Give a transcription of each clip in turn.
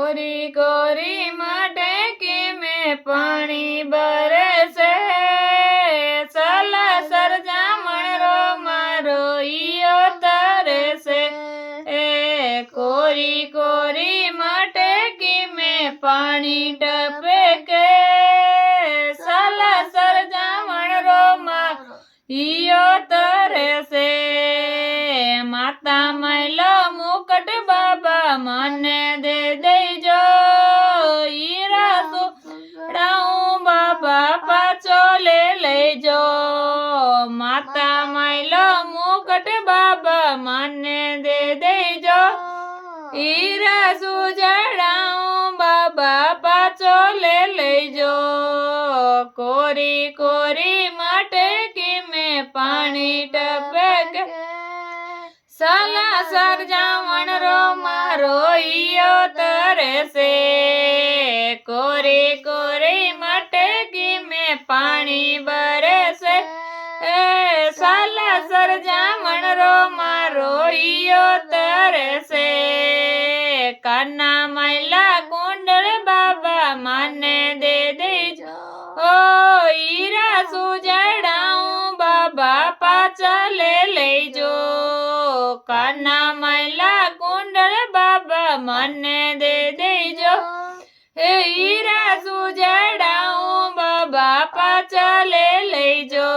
કોરી કોરી મટકી में पानी बरसे सलासर जामण रो मारो ईयो तरसे कोरी कोरी मटकी में पानी टपके सलासर जामण रो मारो ईयो तरसे माता मैलो मुकट बाबा मने दे देजो हीरा सुडाऊं बाबा पाछो ले लेजो माता मैलो मुकट बाबा मने दे देजो हीरा सुजड़ाऊं बाबा पाछो ले लेजो कोरी कोरी मटकी में पानी टपके सलासर जामण रो मारो ईयो तरसे कोरी कोरी मटकी में पानी बरसे सलासर जामण रो मारो ईयो तरसे काना मैला कुंडल बाबा माने दे देजो ओ हीरा सुजड़ाऊं बाबा पाछा ले लेजो काना मैला कुंडल बाबा मने दे देजो हे हीरा सुजड़ाऊं बाबा पाछा ले लेजो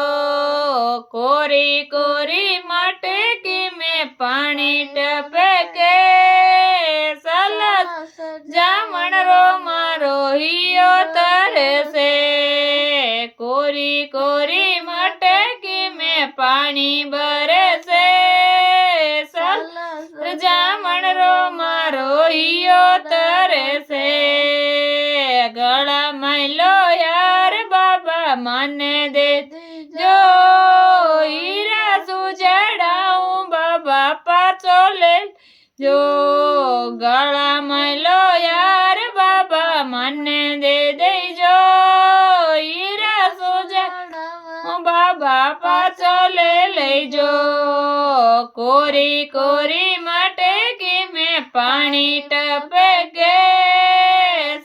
कोरी कोरी मटकी में पानी टपके सलासर जामण रो मारो ईयो तरसे कोरी कोरी मटकी में पानी बरसे सलासर जामण रो मारो ईयो तरसे गला मैलो यार बाबा मने दे जो हीरा सुजड़ाऊं बाबा पाछो ले जो गला मैलो यार बाबा मने दे देजो हीरा सुजड़ाऊं बाबा पाछो ले लेजो कोरी कोरी मटकी में पानी टपके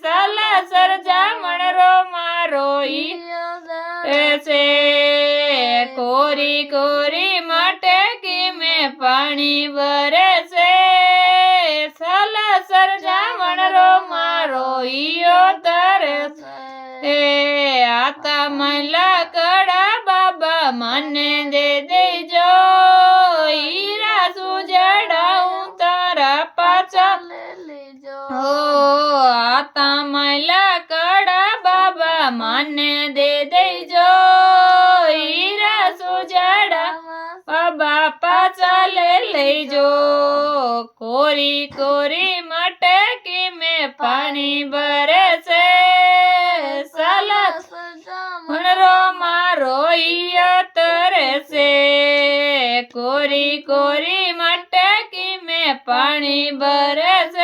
सलासर जामण रो मारो ऐसे कोरी कोरी मटकी में पानी बरसे सलासर जामण रो मारो ईयो तरसे आता मैला कड़ा बाबा मने दे देजो हीरा सुजड़ाऊं तारा पाछा ले लेजो आता मैला कड़ा बाबा मने दे देजो हीरा सुजड़ा बाबा पाछा ले लेजो कोरी कोरी मटकी में पानी बरसे सलासर जामण रो मारो ईयो तरसे कोरी कोरी मटकी में पानी बरसे